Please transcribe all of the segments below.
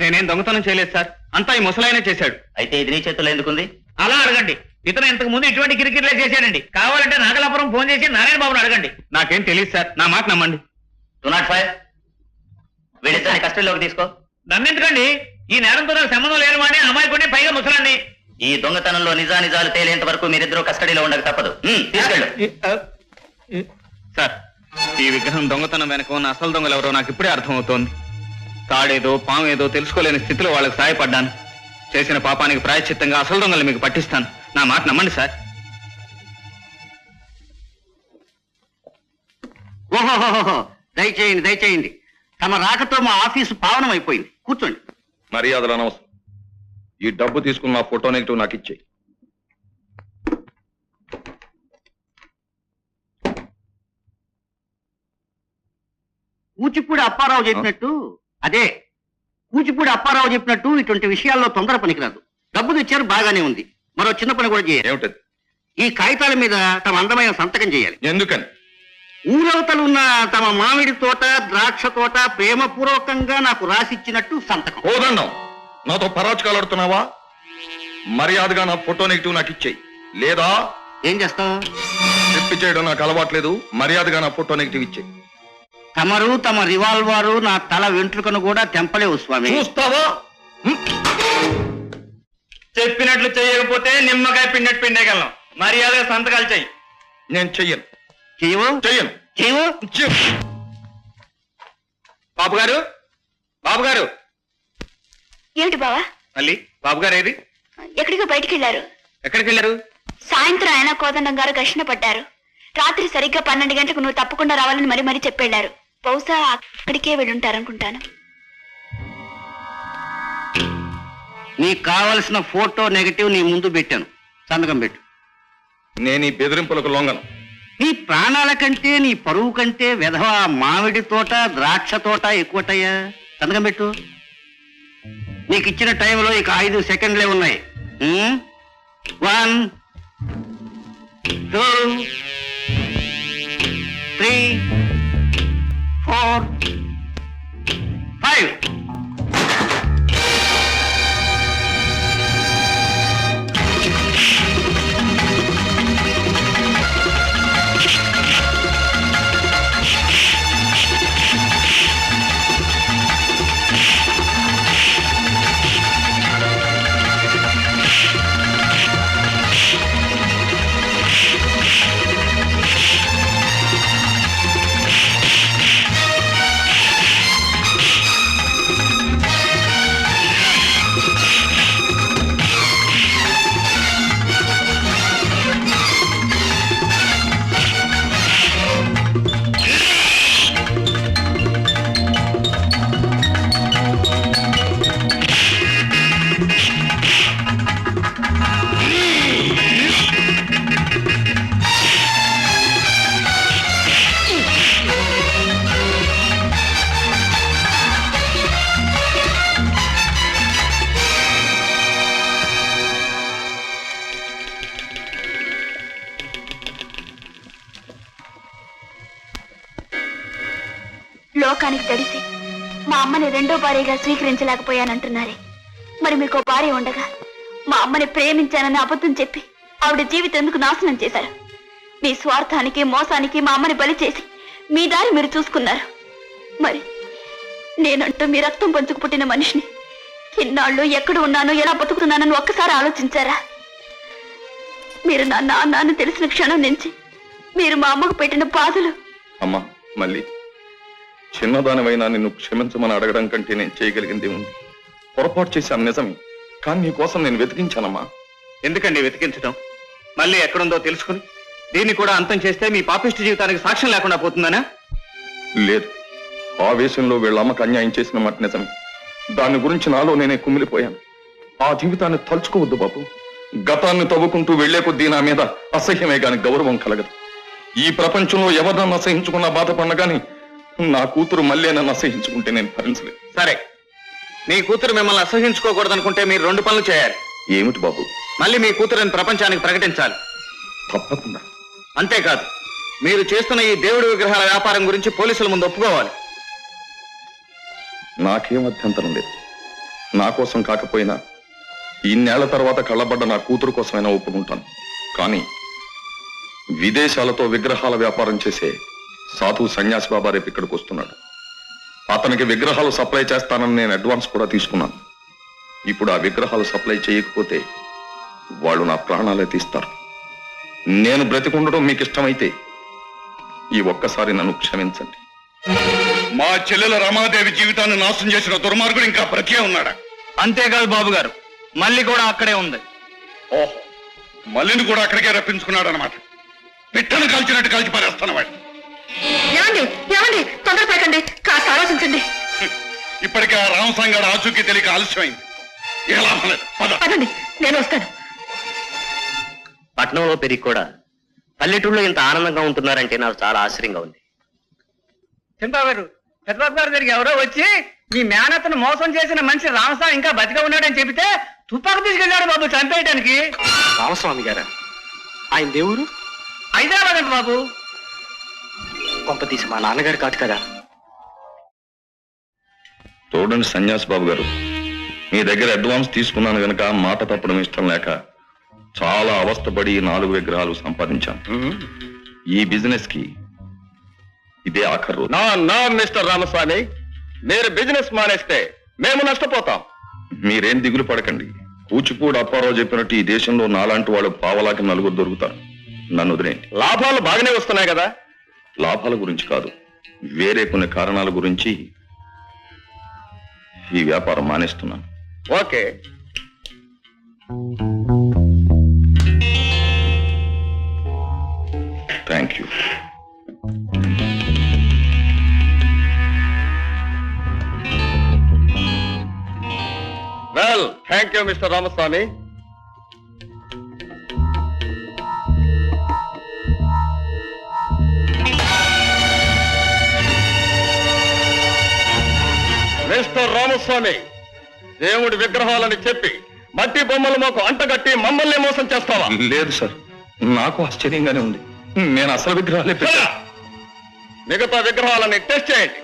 నేనేం దొంగతనం చేయలేదు సార్, అంతా ఈ ముసలాయనే చేశాడు. అయితే ఇది నీ చేతుల్లో ఎందుకుంది? అలా అడగండి. ఇతను ఇంతకు ముందు ఇటువంటి కిరికిరిలే చేశాడండి. కావాలంటే నాగలాపురం ఫోన్ చేసి నారాయణ బాబుని అడగండి. నాకేం తెలియదు సార్, నా మాట నమ్మండి. 205 వీడిద్దరిని కస్టడీలోకి తీసుకో. నన్నెందుకండి? ఈ నేరంతో నాకు సంబంధం లేని వాడిని, అమాయకుడిని, పైగా ముసలాన్ని. ఈ దొంగతనంలో నిజానిజాలు తేలేంత వరకు మీరిద్దరూ కస్టడీలో ఉండక తప్పదు. తీసుకెళ్ళు. సార్, ఈ విగ్రహం దొంగతనం వెనక ఉన్న అసలు దొంగలు ఎవరో నాకు ఇప్పుడే అర్థమవుతోంది. తాడేదో పాము ఏదో తెలుసుకోలేని స్థితిలో వాళ్ళకి సాయపడ్డాను. చేసిన పాపానికి ప్రాయశ్చిత్తంగా అసలు దొంగలు మీకు పట్టిస్తాను. నా మాట నమ్మండి సార్. ఓహోహోహో, దయచేయండి దయచేయండి. తమ రాకతో మా ఆఫీసు పావనం అయిపోయింది. కూర్చోండి. మర్యాదలు అనవసరం. ఈ డబ్బు తీసుకున్న నా ఫోటో నెగిటివ్ నాకు ఇచ్చేయి. కూచిపూడి అప్పారావు చెప్పినట్టు ఇటువంటి విషయాల్లో తొందర పనికిరాదు. డబ్బు తెచ్చారు, బాగానే ఉంది. మరో చిన్న పని కూడా చేయాలి. ఏమిటది? ఈ కాగితాల మీద తమ అందమైన సంతకం చేయాలి. ఎందుకని? ఊరవతలు ఉన్న తమ మామిడి తోట, ద్రాక్ష తోట ప్రేమపూర్వకంగా నాకు రాసిచ్చినట్టు సంతకం. ఓదన్నం, నాతో పరాచకాలాడుతున్నావా? మర్యాదగా నా ఫోటో నెగిటివ్ నాకు ఇచ్చేయి, లేదా ఏం చేస్తావు? చెప్పి చేయడం నాకు అలవాట్లేదు. మర్యాదగా నా ఫోటో నెగిటివ్ ఇచ్చేయి. తమరు తమ రివాల్వారు నా తల వెంట్రుకను కూడా తెంపలేవు స్వామి. చూస్తావా? చెప్పినట్లు చేయకపోతే నిమ్మకాయ పిండట్టు పిండేయగలం. మర్యాదగా సంతకాలు చెయ్యి. నేను చెయ్యను. చెయ్యవు? చెయ్యను. చెయ్యవు? బాబు గారు, బాబు గారు. ఏమిటి బావా? మళ్ళీ బాబు గారు ఏది? ఎక్కడికో బయటికి వెళ్ళారు. ఎక్కడికి వెళ్ళారు? సాయంత్రం ఆయన కోదండం గారు ఘర్షణ పడ్డారు. రాత్రి సరిగ్గా 12 గంటలకు నువ్వు తప్పకుండా రావాలని మరీ చెప్పెళ్ళారు. బహుశా అక్కడికే వెళ్ళుంటారనుకుంటాను. నీకు కావలసిన ఫోటో నెగటివ్ నీ ముందు పెట్టాను. సంతకం పెట్టు. నేను ఈ బెదిరింపులకు లొంగను. నీ ప్రాణాల కంటే, నీ పరువు కంటే వెధవ మామిడి తోట, ద్రాక్ష తోట ఎక్కువటయ్యా. సంతకం పెట్టు. నీకు ఇచ్చిన టైంలో ఇక 5 సెకండ్లే ఉన్నాయి. 1 2 3 4 5. లోకానికి తడిసి మా అమ్మని రెండో భార్యగా స్వీకరించలేకపోయానంటున్నారే. మరి మీకు భార్య ఉండగా మా అమ్మని ప్రేమించానని అబద్ధం చెప్పి ఆవిడ జీవితం ఎందుకు నాశనం చేశారు? మీ స్వార్థానికి, మోసానికి మా అమ్మని బలి చేసి మీ దారి మీరు చూసుకున్నారు. మరి నేనంటూ మీ రక్తం పంచుకు పుట్టిన మనిషిని ఇన్నాళ్ళు ఎక్కడ ఉన్నానో, ఎలా బతుకుతున్నానని ఒక్కసారి ఆలోచించారా? మీరు నా నాన్నని తెలిసిన క్షణం నుంచి మీరు మా అమ్మకు పెట్టిన బాధలు. అమ్మా, మళ్ళీ చిన్నదానివైనా నిన్ను క్షమించమని అడగడం కంటే నేను చేయగలిగింది ఉంది. పొరపాటు చేశాను నిజమే, కానీ నీ కోసం నేను వెతికించానమ్మా. ఎందుకండి వెతికించడం? మళ్ళీ ఎక్కడుందో తెలుసుకుని దీన్ని కూడా అంతం చేస్తే మీ పాపిష్టి జీవితానికి సాక్ష్యం లేకుండా పోతుందనా? లేదు, ఆవేశంలో వీళ్ళ అమ్మకు అన్యాయం చేసిన మాట నిజమే. దాని గురించి నాలో నేనే కుమిలిపోయాను. ఆ జీవితాన్ని తలుచుకోవద్దు బాబు. గతాన్ని తవ్వుకుంటూ వెళ్లే కొద్దీ నా మీద అసహ్యమే గాని గౌరవం కలగదు. ఈ ప్రపంచంలో ఎవరినన్నా అసహించుకున్నా బాధపడిన గాని నా కూతురు మళ్ళీ నన్ను అసహించుకుంటే నేను భరించలేదు. సరే, మీ కూతురు మిమ్మల్ని అసహించుకోకూడదనుకుంటే మీరు 2 పనులు చేయాలి. ఏమిటి బాబు? మళ్ళీ మీ కూతురుని ప్రపంచానికి ప్రకటించాలి. తప్పకుండా. అంతేకాదు, మీరు చేస్తున్న ఈ దేవుడి విగ్రహాల వ్యాపారం గురించి పోలీసుల ముందు ఒప్పుకోవాలి. నాకేం అభ్యంతరం లేదు. నా కోసం కాకపోయినా ఇన్నేళ్ల తర్వాత కళ్ళబడ్డ నా కూతురు కోసమైనా ఒప్పుకుంటాను. కానీ విదేశాలతో విగ్రహాల వ్యాపారం చేసే సాధు సన్యాసి బాబా రేపు ఇక్కడికి వస్తున్నాడు. అతనికి విగ్రహాలు సప్లై చేస్తానని నేను అడ్వాన్స్ కూడా తీసుకున్నాను. ఇప్పుడు ఆ విగ్రహాలు సప్లై చేయకపోతే వాళ్ళు నా ప్రాణాలే తీస్తారు. నేను బ్రతికుండటం మీకు ఇష్టమైతే ఈ ఒక్కసారి నన్ను క్షమించండి. మా చెల్లెల రమాదేవి జీవితాన్ని నాశనం చేసిన దుర్మార్గుడు ఇంకా బ్రతికే ఉన్నాడా? అంతేకాదు బాబు గారు, మళ్ళీ కూడా అక్కడే ఉంది. ఓహో, మల్లిని కూడా అక్కడికే రప్పించుకున్నాడు అనమాట. పిట్టను కాల్చినట్టు కాల్చి పారేస్తాను వాడు. ఏమండి ఏమండి తొందరపడకండి, కాస్త ఆలోచించండి. ఇప్పటికే ఆ రామసంగాడు ఆచూకీ తెలియక ఆలస్యమైంది. ఇక లాభం లేదు. పద. పదండి, నేను వస్తాను. పట్నంలో పెరిగి కూడా పల్లెటూళ్ళలో ఇంత ఆనందంగా ఉంటున్నారంటే నాకు చాలా ఆశ్చర్యంగా ఉంది. చంపా గారు, పెద్దబాబు గారి దగ్గరికి ఎవరో వచ్చి మీ మేనత్తను మోసం చేసిన మనిషి రామస్వామి ఇంకా బతిగా ఉన్నాడని చెబితే తుపాకు తీసుకెళ్ళాడు బాబు చంపేయడానికి. రామస్వామి గారా? ఆయన దేవుడు హైదరాబాద్ అంట బాబు. కొంపతీసి మా నాన్నగారు కాదు కదా? చూడండి సన్యాసి బాబు గారు, మీ దగ్గర అడ్వాన్స్ తీసుకున్నాను గనక మాట తప్పడం ఇష్టం లేక చాలా అవస్థపడి 4 విగ్రహాలు సంపాదించాను. ఈ బిజినెస్ కి ఇదే ఆఖరు రోజు. నా మిస్టర్ రామస్వామి, మీరు బిజినెస్ మానేస్తే మేము నష్టపోతాం. మీరేం దిగులు పడకండి. కూచిపూడి అప్పారావు చెప్పినట్టు ఈ దేశంలో నాలాంటి వాళ్ళు పావలాకి 4 దొరుకుతారు. నన్ను వదిలేండి. లాభాలు బాగానే వస్తున్నాయి కదా? లాభాల గురించి కాదు, వేరే కొన్ని కారణాల గురించి ఈ వ్యాపారం మానేస్తున్నాను. Okay. Thank you. Well, thank you mister Ramaswamy. Mister Ramaswamy, దేవుడి విగ్రహాలని చెప్పి మట్టి బొమ్మలు మాకు అంటగట్టి మమ్మల్ని మోసం చేస్తావా? లేదు సార్, నాకు ఆశ్చర్యంగానే ఉంది. నేను అసలు విగ్రహాలే పెట్టా. మిగతా విగ్రహాలని టెస్ట్ చేయండి.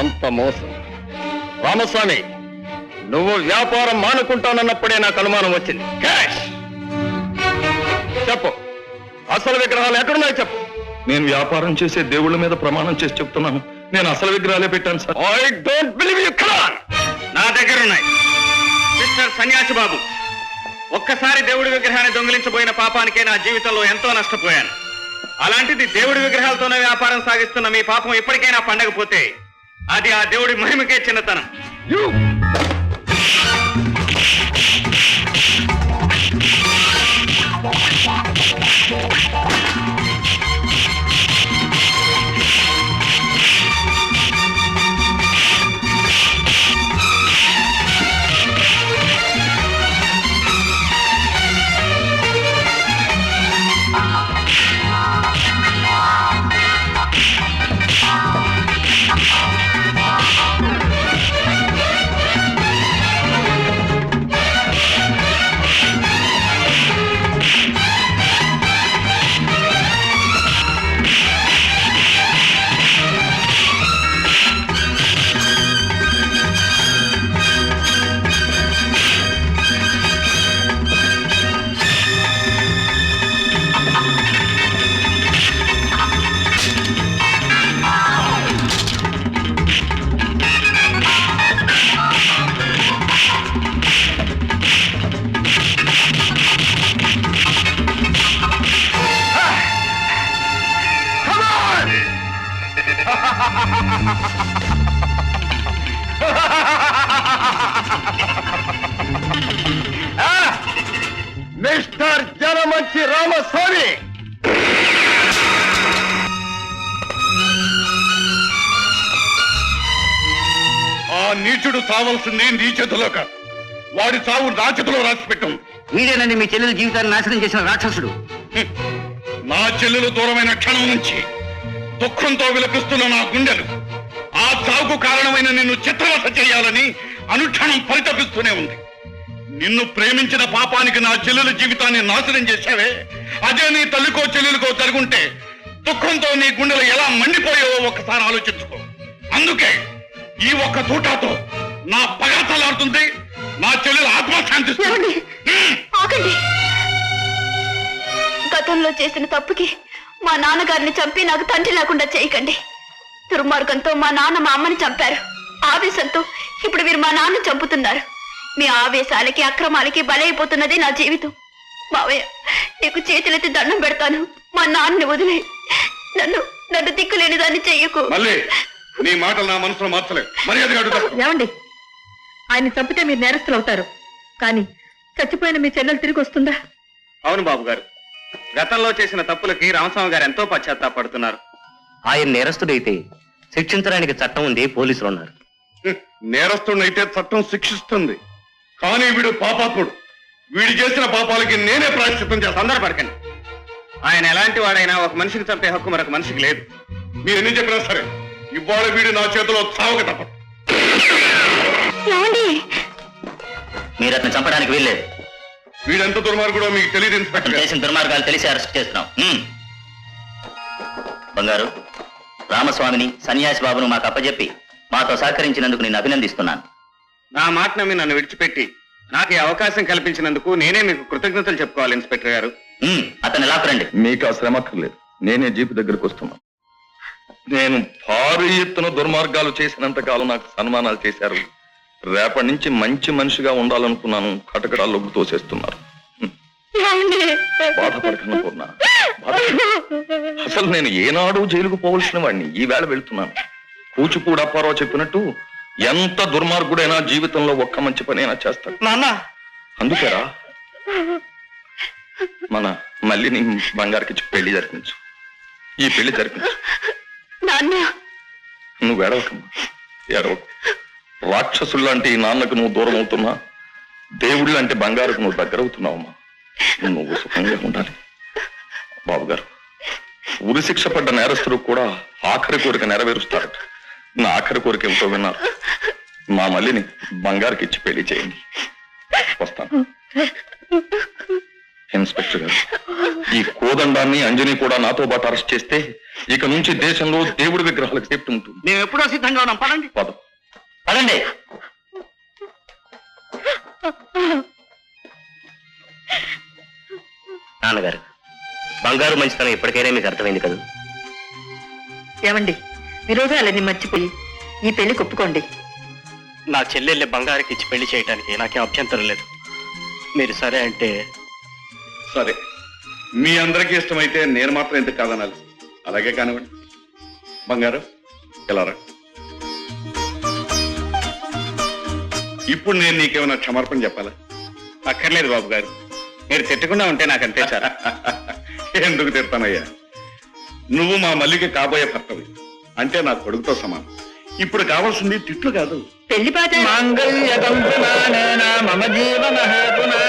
ఎంత మోసం! రామస్వామి, నువ్వు వ్యాపారం మానుకుంటానన్నప్పుడే నాకు అనుమానం వచ్చింది. క్యాష్ చెప్పు, అసలు విగ్రహాలు ఎక్కడున్నాయి చెప్పు. నేను వ్యాపారం చేసే దేవుళ్ళ మీద ప్రమాణం చేసి చెప్తున్నాను, నేను అసలు విగ్రహాలే పెట్టాను sir. I don't believe you. Come on. నా దగ్గర ఉన్నాయి. మిస్టర్ సన్యాసి బాబు, ఒక్కసారి దేవుడి విగ్రహాన్ని దొంగిలించబోయిన పాపానికే నా జీవితంలో ఎంతో నష్టపోయాను. అలాంటిది దేవుడి విగ్రహాలతోనే వ్యాపారం సాగిస్తున్న మీ పాపం ఇప్పటికైనా పండకపోతే అది ఆ దేవుడి మహిమకే చిన్నతనం. మిస్టర్ జనమంచి రామస్వామి, ఆ నీచుడు చావాల్సింది నీ చేతిలో కాదు, వాడి చావు నా చేతిలో రాసి పెట్టు. వీడేనండి మీ చెల్లెల జీవితాన్ని నాశనం చేసిన రాక్షసుడు. నా చెల్లెలు దూరమైన క్షణం నుంచి దుఃఖంతో విలపిస్తున్న నా గుండెలు ఆ చావుకు కారణమైన నిన్ను చిత్రవత చేయాలని అనుక్షణం పరితపిస్తూనే ఉంది. నిన్ను ప్రేమించిన పాపానికి నా చెల్లెల జీవితాన్ని నాశనం చేశావే, అదే నీ తల్లికో చెల్లెలకో జరుగుంటే దుఃఖంతో నీ గుండెలు ఎలా మండిపోయావో ఒక్కసారి ఆలోచించుకో. అందుకే ఈ ఒక్క తూటాతో నా పగ తలాడుతుంది, నా చెల్లెలు ఆత్మశాంతిస్తుంది. ఆగండి. గతంలో చేసిన తప్పుకి మా నాన్నగారిని చంపి నాకు తండ్రి లేకుండా చేయకండి. దుర్మార్గంతో మా నాన్న మా అమ్మని చంపారు. ఆవేశంతో ఇప్పుడు మీరు మా నాన్న చంపుతున్నారు. మీ ఆవేశాలకి అక్రమాలకి బలైపోతున్నది నా జీవితం. మావయ్య, నీకు చేతులెత్తి దండం పెడతాను. మా నాన్నని వదిలే. నన్ను దిక్కులేని దాన్ని చెయ్యకు. మళ్ళీ నీ మాటలు నా మనసులో మార్చలేదు. మర్యాదగా అడుగుతా. ఏమండి, ఆయన చంపితే మీరు నేరస్తులు అవుతారు, కానీ చచ్చిపోయిన మీ చెల్లెలు తిరిగి వస్తుందా? అవును బాబు గారు, గతంలో చేసిన తప్పులకి రామస్వామి గారు ఎంతో పశ్చాత్తాపడుతున్నారు. ఆయన నేరస్తుడైతే శిక్షించడానికి చట్టం ఉంది, పోలీసులు ఉన్నారు. నేరస్తుడినైతే చట్టం శిక్షిస్తుంది, కానీ వీడు పాపాత్ముడు. వీడు చేసిన పాపాలకి నేనే ప్రాయశ్చిత్తం చేస్తాను. తొందరపడకండి. ఆయన ఎలాంటి వాడైనా ఒక మనిషిని చంపే హక్కు మరొక మనిషికి లేదు. మీరు ఎన్ని చెప్పినా సరే ఇవాళ వీడు నా చేతిలో చావక తప్పదు. మీరు అతను చంపడానికి వీల్లేదు. వీడెంత దుర్మార్గుడో మీకు తెలియదు ఇన్స్పెక్టర్. చేసిన దుర్మార్గాలు తెలిసి అరెస్ట్ చేస్తున్నాం. బంగారు, రామస్వామిని సన్యాసి బాబును మాకు అప్పచెప్పి మాతో సహకరించినందుకు నేను అభినందిస్తున్నాను. నా మాట నమ్మి నన్ను విడిచిపెట్టి నాకు ఈ అవకాశం కల్పించినందుకు నేనే మీకు కృతజ్ఞతలు చెప్పుకోవాలి ఇన్స్పెక్టర్ గారు. అతను ఎలా రండి. మీకు ఆ శ్రమ అక్కర్లేదు. నేనే జీపు దగ్గరకు వస్తున్నా. నేను భారీ ఎత్తున దుర్మార్గాలు చేసినంత కాలం నాకు సన్మానాలు చేశారు. రేపటి నుంచి మంచి మనిషిగా ఉండాలనుకున్నాను. కటకడా లొగ్గు తోసేస్తున్నారు. బాధపడకను పూర్ణ. అసలు నేను ఏనాడు జైలుకు పోవలసిన వాడిని ఈవేళ వెళ్తున్నాను. కూచిపూడి అప్పారావు చెప్పినట్టు ఎంత దుర్మార్గుడైనా జీవితంలో ఒక్క మంచి పనైనా చేస్తాడు. నాన్న, అందుకేరా మన మళ్ళీ నీ బంగారుకి పెళ్లి జరిపించు. ఈ పెళ్లి జరిపించు. నువ్వు ఎడవకమ్మా, ఎడవకు. రాక్షసుల్లాంటి ఈ నాన్నకు నువ్వు దూరం అవుతున్నా, దేవుళ్ళు అంటే బంగారుకు నువ్వు దగ్గర అవుతున్నావమ్మా. నువ్వు సుఖంగా ఉండాలి. బాబు గారు, ఉరి శిక్ష పడ్డ నేరస్తులు కూడా ఆఖరి కోరిక నెరవేరుస్తారట. నా ఆఖరి కోరిక ఏమిటో విన్నారు. మా మళ్ళీని బంగారుకి ఇచ్చి పెళ్లి చేయండి. వస్తాను. ఇన్స్పెక్టర్ గారు, ఈ కోదండాన్ని అంజని కూడా నాతో పాటు అరెస్ట్ చేస్తే ఇక నుంచి దేశంలో దేవుడి విగ్రహాలకు సేఫ్టీ ఉంటుంది. మేము ఎప్పుడో సిద్ధంగా ఉన్నాం. పదండి. పదం. పదండి. నాన్నగారు, బంగారు మంచితనం ఇప్పటికైనా మీకు అర్థమైంది కదా? ఏమండి, విరోధాలని మర్చిపోయి ఈ పెళ్లి ఒప్పుకోండి. నా చెల్లెళ్ళి బంగారుకి ఇచ్చి పెళ్లి చేయడానికి నాకేం అభ్యంతరం లేదు. మీరు సరే అంటే సరే, మీ అందరికీ ఇష్టమైతే నేను మాత్రం ఎందుకు కాదనాలి? అలాగే కానివ్వండి. బంగారు, ఎలా రా. ఇప్పుడు నేను నీకేమైనా క్షమార్పణ చెప్పాలా? అక్కర్లేదు బాబు గారు, మీరు తిట్టకుండా ఉంటే నాకు అంతే సార్. ఎందుకు తిడతానయ్యా? నువ్వు మా మల్లికి కాబోయే భర్తవి, అంటే నా కొడుకుతో సమానం. ఇప్పుడు కావాల్సింది తిట్లు కాదు, పెళ్లి పాట. మాంగళ్య తంతునా మమ జీవన హేతునా